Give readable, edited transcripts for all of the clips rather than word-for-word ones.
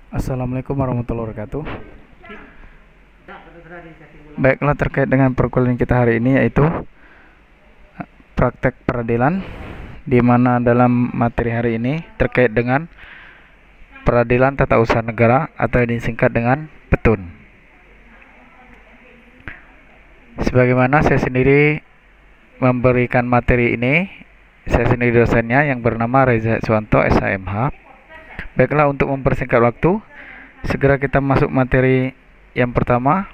Assalamualaikum warahmatullahi wabarakatuh. Baiklah, terkait dengan perkuliahan kita hari ini yaitu praktek peradilan, di mana dalam materi hari ini terkait dengan peradilan tata usaha negara atau yang disingkat dengan PETUN. Sebagaimana saya sendiri memberikan materi ini, saya sendiri dosennya yang bernama Reza Suwanto SHMH. Baiklah, untuk mempersingkat waktu, segera kita masuk materi yang pertama.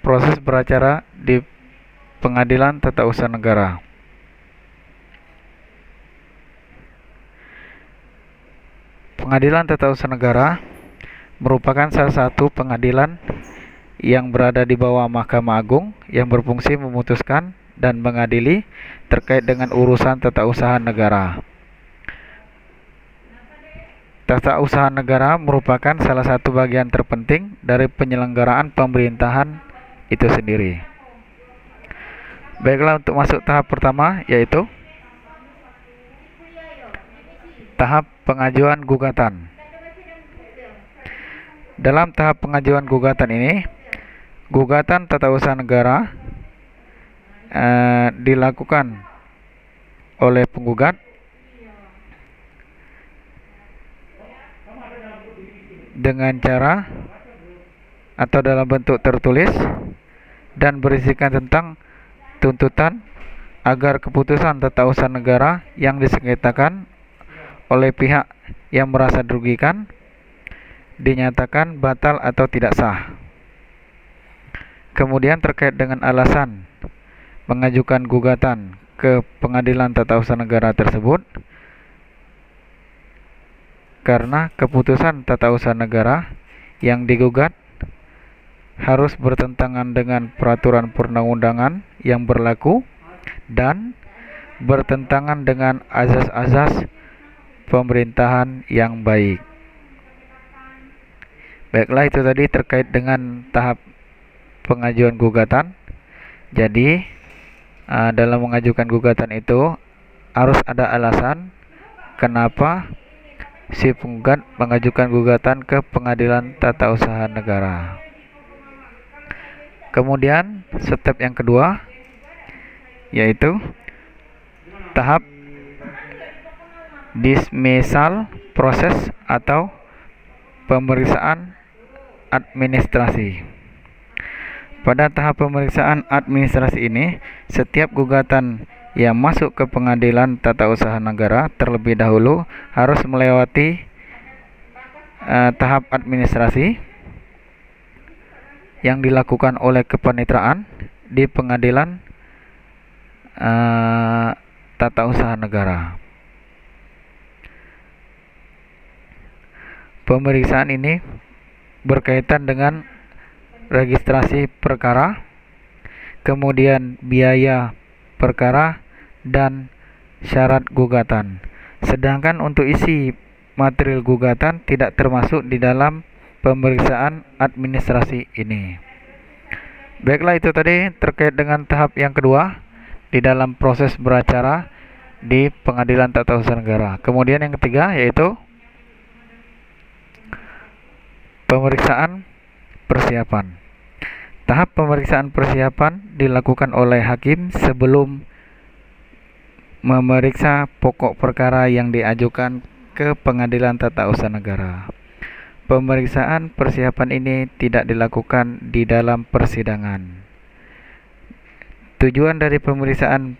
Proses beracara di Pengadilan Tata Usaha Negara. Pengadilan Tata Usaha Negara merupakan salah satu pengadilan yang berada di bawah Mahkamah Agung yang berfungsi memutuskan dan mengadili terkait dengan urusan tata usaha negara. Tata usaha negara merupakan salah satu bagian terpenting dari penyelenggaraan pemerintahan itu sendiri. Baiklah, untuk masuk tahap pertama yaitu tahap pengajuan gugatan. Dalam tahap pengajuan gugatan ini, gugatan tata usaha negara dilakukan oleh penggugat dengan cara atau dalam bentuk tertulis dan berisikan tentang tuntutan agar keputusan tata usaha negara yang disengketakan oleh pihak yang merasa dirugikan dinyatakan batal atau tidak sah. Kemudian terkait dengan alasan mengajukan gugatan ke Pengadilan Tata Usaha Negara tersebut, karena keputusan tata usaha negara yang digugat harus bertentangan dengan peraturan perundang-undangan yang berlaku dan bertentangan dengan azas-azas pemerintahan yang baik. Baiklah, itu tadi terkait dengan tahap pengajuan gugatan. Jadi dalam mengajukan gugatan itu harus ada alasan kenapa si penggugat mengajukan gugatan ke Pengadilan Tata Usaha Negara. Kemudian step yang kedua yaitu tahap dismissal proses atau pemeriksaan administrasi. Pada tahap pemeriksaan administrasi ini, setiap gugatan yang masuk ke Pengadilan Tata Usaha Negara terlebih dahulu harus melewati tahap administrasi yang dilakukan oleh kepaniteraan di Pengadilan Tata Usaha Negara. Pemeriksaan ini berkaitan dengan registrasi perkara, kemudian biaya perkara, dan syarat gugatan. Sedangkan untuk isi material gugatan tidak termasuk di dalam pemeriksaan administrasi ini. Baiklah, itu tadi terkait dengan tahap yang kedua di dalam proses beracara di Pengadilan Tata Usaha Negara. Kemudian yang ketiga yaitu pemeriksaan persiapan. Tahap pemeriksaan persiapan dilakukan oleh hakim sebelum memeriksa pokok perkara yang diajukan ke Pengadilan Tata Usaha Negara. Pemeriksaan persiapan ini tidak dilakukan di dalam persidangan. Tujuan dari pemeriksaan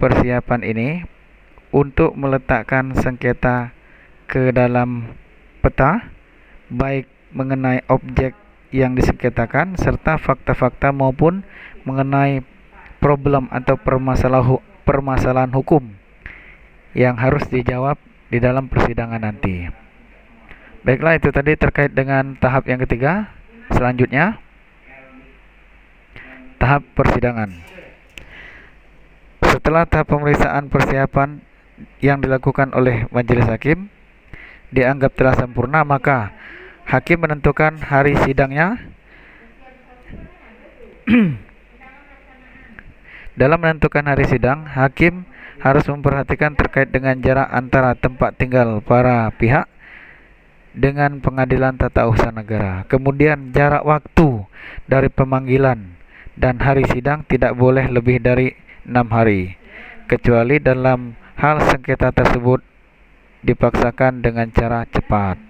persiapan ini untuk meletakkan sengketa ke dalam peta, baik mengenai objek yang disengketakan serta fakta-fakta maupun mengenai problem atau permasalahan hukum yang harus dijawab di dalam persidangan nanti. Baiklah, itu tadi terkait dengan tahap yang ketiga. Selanjutnya tahap persidangan. Setelah tahap pemeriksaan persiapan yang dilakukan oleh majelis hakim dianggap telah sempurna, maka hakim menentukan hari sidangnya. Dalam menentukan hari sidang, hakim harus memperhatikan terkait dengan jarak antara tempat tinggal para pihak dengan pengadilan tata usaha negara. Kemudian jarak waktu dari pemanggilan dan hari sidang tidak boleh lebih dari 6 hari, kecuali dalam hal sengketa tersebut dipaksakan dengan cara cepat.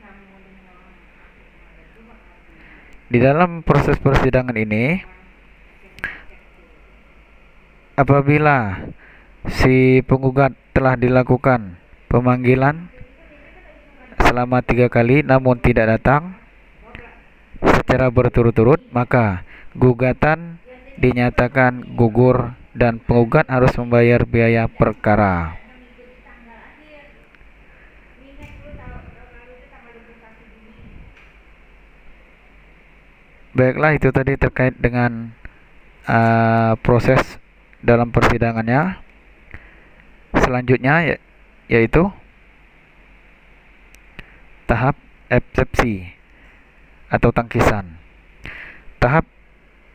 Di dalam proses persidangan ini, apabila si penggugat telah dilakukan pemanggilan selama 3 kali namun tidak datang secara berturut-turut, maka gugatan dinyatakan gugur dan penggugat harus membayar biaya perkara. Baiklah, itu tadi terkait dengan proses dalam persidangannya. Selanjutnya yaitu tahap eksepsi atau tangkisan. Tahap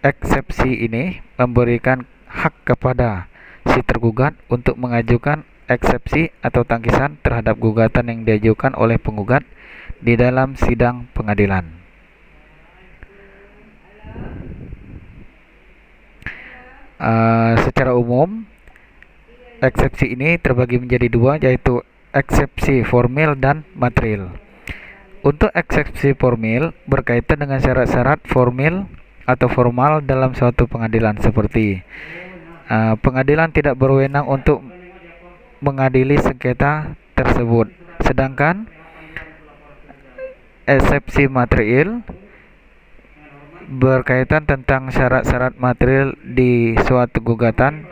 eksepsi ini memberikan hak kepada si tergugat untuk mengajukan eksepsi atau tangkisan terhadap gugatan yang diajukan oleh penggugat di dalam sidang pengadilan. Secara umum, eksepsi ini terbagi menjadi dua, yaitu eksepsi formil dan material. Untuk eksepsi formil berkaitan dengan syarat-syarat formil atau formal dalam suatu pengadilan, seperti pengadilan tidak berwenang untuk mengadili sengketa tersebut. Sedangkan eksepsi material berkaitan tentang syarat-syarat material di suatu gugatan,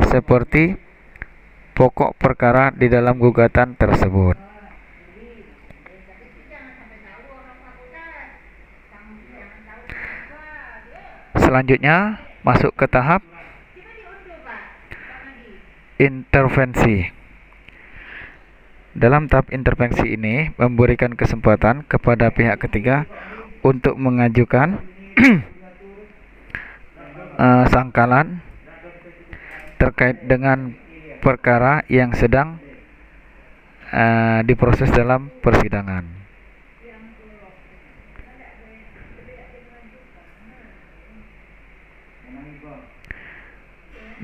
seperti pokok perkara di dalam gugatan tersebut. Selanjutnya masuk ke tahap intervensi. Dalam tahap intervensi ini memberikan kesempatan kepada pihak ketiga untuk mengajukan sangkalan terkait dengan perkara yang sedang diproses dalam persidangan.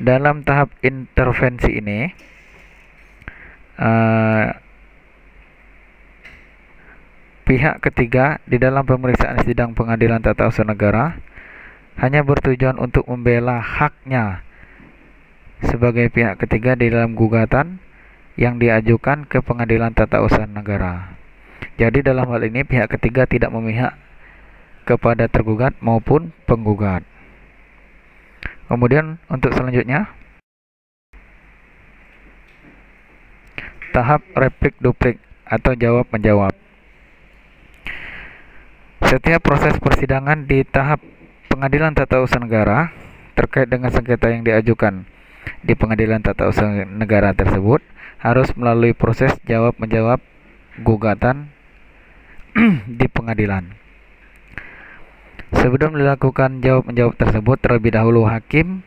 Dalam tahap intervensi ini pihak ketiga di dalam pemeriksaan sidang pengadilan tata usaha negara hanya bertujuan untuk membela haknya sebagai pihak ketiga di dalam gugatan yang diajukan ke pengadilan tata usaha negara. Jadi dalam hal ini pihak ketiga tidak memihak kepada tergugat maupun penggugat. Kemudian untuk selanjutnya, tahap replik duplik atau jawab menjawab. Setiap proses persidangan di tahap pengadilan tata usaha negara terkait dengan sengketa yang diajukan di pengadilan tata usaha negara tersebut harus melalui proses jawab menjawab gugatan di pengadilan. Sebelum dilakukan jawab menjawab tersebut, terlebih dahulu hakim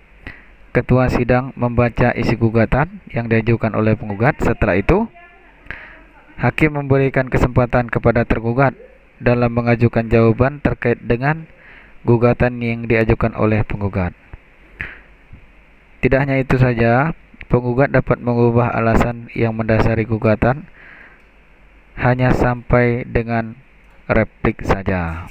ketua sidang membaca isi gugatan yang diajukan oleh penggugat. Setelah itu, hakim memberikan kesempatan kepada tergugat dalam mengajukan jawaban terkait dengan gugatan yang diajukan oleh penggugat. Tidak hanya itu saja, penggugat dapat mengubah alasan yang mendasari gugatan hanya sampai dengan replik saja.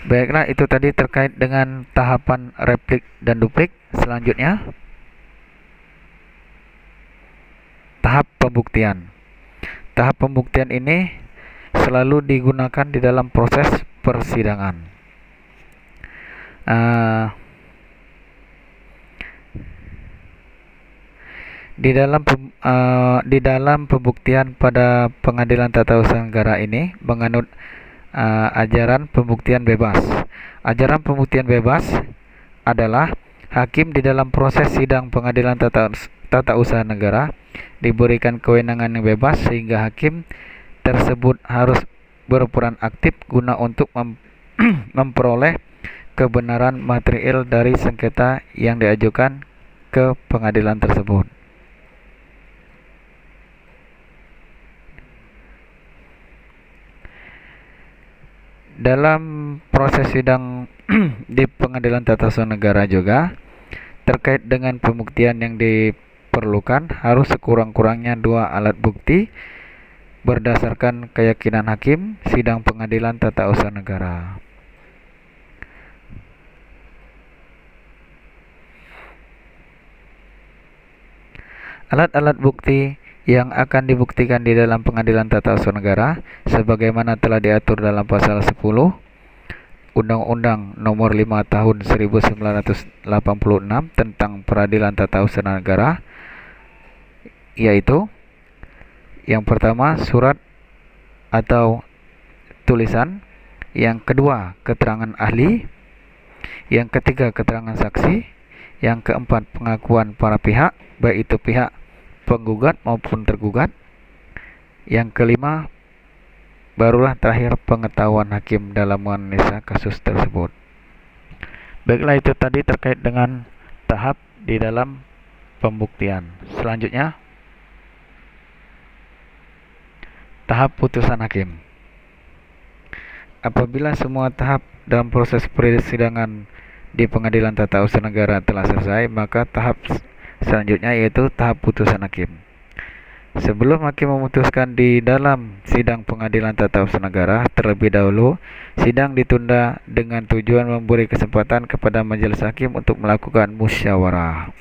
Baiklah, itu tadi terkait dengan tahapan replik dan duplik. Selanjutnya, tahap pembuktian. Tahap pembuktian ini selalu digunakan di dalam proses persidangan. Di dalam pembuktian pada pengadilan tata usaha negara ini menganut ajaran pembuktian bebas. Ajaran pembuktian bebas adalah hakim di dalam proses sidang pengadilan tata usaha negara diberikan kewenangan yang bebas, sehingga hakim tersebut harus berperan aktif guna untuk memperoleh kebenaran material dari sengketa yang diajukan ke pengadilan tersebut. Dalam proses sidang di pengadilan tata usaha negara juga, terkait dengan pembuktian yang diperlukan, harus sekurang-kurangnya 2 alat bukti berdasarkan keyakinan hakim sidang pengadilan tata usaha negara. Alat-alat bukti yang akan dibuktikan di dalam pengadilan tata usaha negara sebagaimana telah diatur dalam pasal 10 Undang-Undang Nomor 5 Tahun 1986 tentang Peradilan Tata Usaha Negara, yaitu yang pertama surat atau tulisan, yang kedua keterangan ahli, yang ketiga keterangan saksi, yang keempat pengakuan para pihak, baik itu pihak penggugat maupun tergugat, yang kelima barulah terakhir pengetahuan hakim dalam menganalisa kasus tersebut. Baiklah, itu tadi terkait dengan tahap di dalam pembuktian. Selanjutnya, tahap putusan hakim. Apabila semua tahap dalam proses persidangan di pengadilan tata usaha negara telah selesai, maka tahap selanjutnya yaitu tahap putusan hakim. Sebelum hakim memutuskan di dalam sidang pengadilan tata usaha negara, terlebih dahulu sidang ditunda dengan tujuan memberi kesempatan kepada majelis hakim untuk melakukan musyawarah.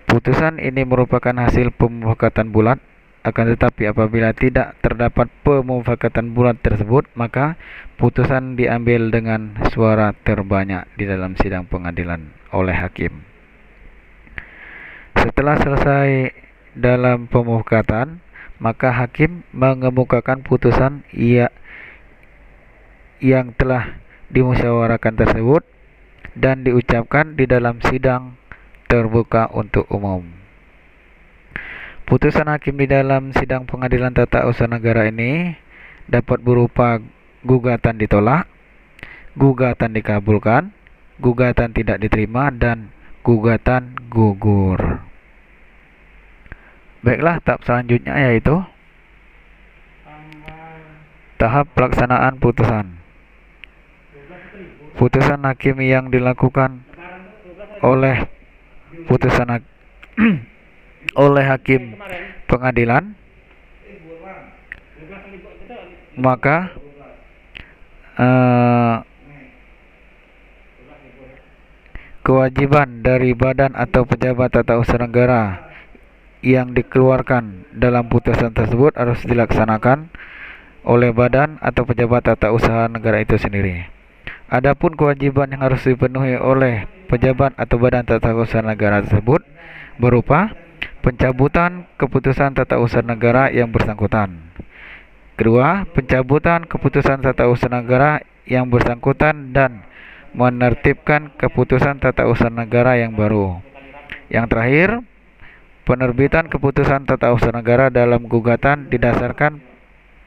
Putusan ini merupakan hasil pemufakatan bulat, akan tetapi apabila tidak terdapat pemufakatan bulat tersebut, maka putusan diambil dengan suara terbanyak di dalam sidang pengadilan oleh hakim. Setelah selesai dalam pemufakatan, maka hakim mengemukakan putusan yang telah dimusyawarahkan tersebut dan diucapkan di dalam sidang terbuka untuk umum. Putusan hakim di dalam sidang pengadilan tata usaha negara ini dapat berupa gugatan ditolak, gugatan dikabulkan, gugatan tidak diterima, dan gugatan gugur. Baiklah, tahap selanjutnya yaitu tahap pelaksanaan putusan. Putusan hakim yang dilakukan oleh oleh hakim pengadilan, maka kewajiban dari badan atau pejabat tata usaha negara yang dikeluarkan dalam putusan tersebut harus dilaksanakan oleh badan atau pejabat tata usaha negara itu sendiri. Adapun kewajiban yang harus dipenuhi oleh pejabat atau badan tata usaha negara tersebut berupa pencabutan keputusan tata usaha negara yang bersangkutan. Kedua, pencabutan keputusan tata usaha negara yang bersangkutan dan menertibkan keputusan tata usaha negara yang baru. Yang terakhir, penerbitan keputusan tata usaha negara dalam gugatan didasarkan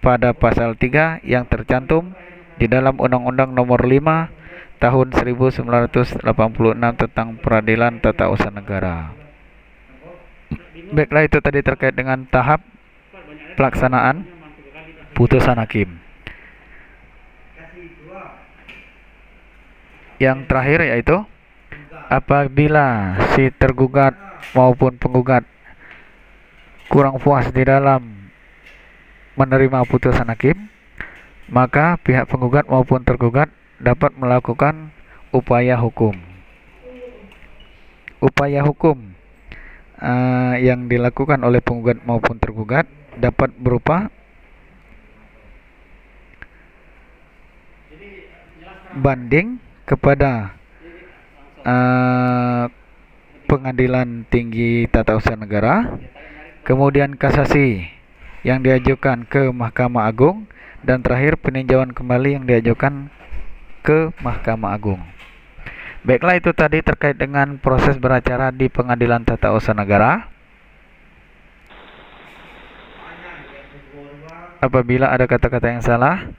pada pasal 3 yang tercantum di dalam Undang-Undang Nomor 5 Tahun 1986 tentang Peradilan Tata Usaha Negara. Baiklah, itu tadi terkait dengan tahap pelaksanaan putusan hakim. Yang terakhir yaitu apabila si tergugat maupun penggugat kurang puas di dalam menerima putusan hakim, maka pihak penggugat maupun tergugat dapat melakukan upaya hukum. Upaya hukum yang dilakukan oleh penggugat maupun tergugat dapat berupa banding kepada Pengadilan Tinggi Tata Usaha Negara, kemudian kasasi yang diajukan ke Mahkamah Agung, dan terakhir peninjauan kembali yang diajukan ke Mahkamah Agung. Baiklah, itu tadi terkait dengan proses beracara di Pengadilan Tata Usaha Negara. Apabila ada kata-kata yang salah,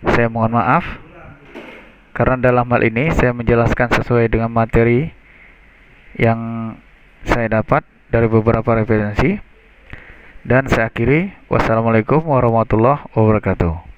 saya mohon maaf. karena dalam hal ini saya menjelaskan sesuai dengan materi yang saya dapat dari beberapa referensi. Dan saya akhiri, wassalamualaikum warahmatullahi wabarakatuh.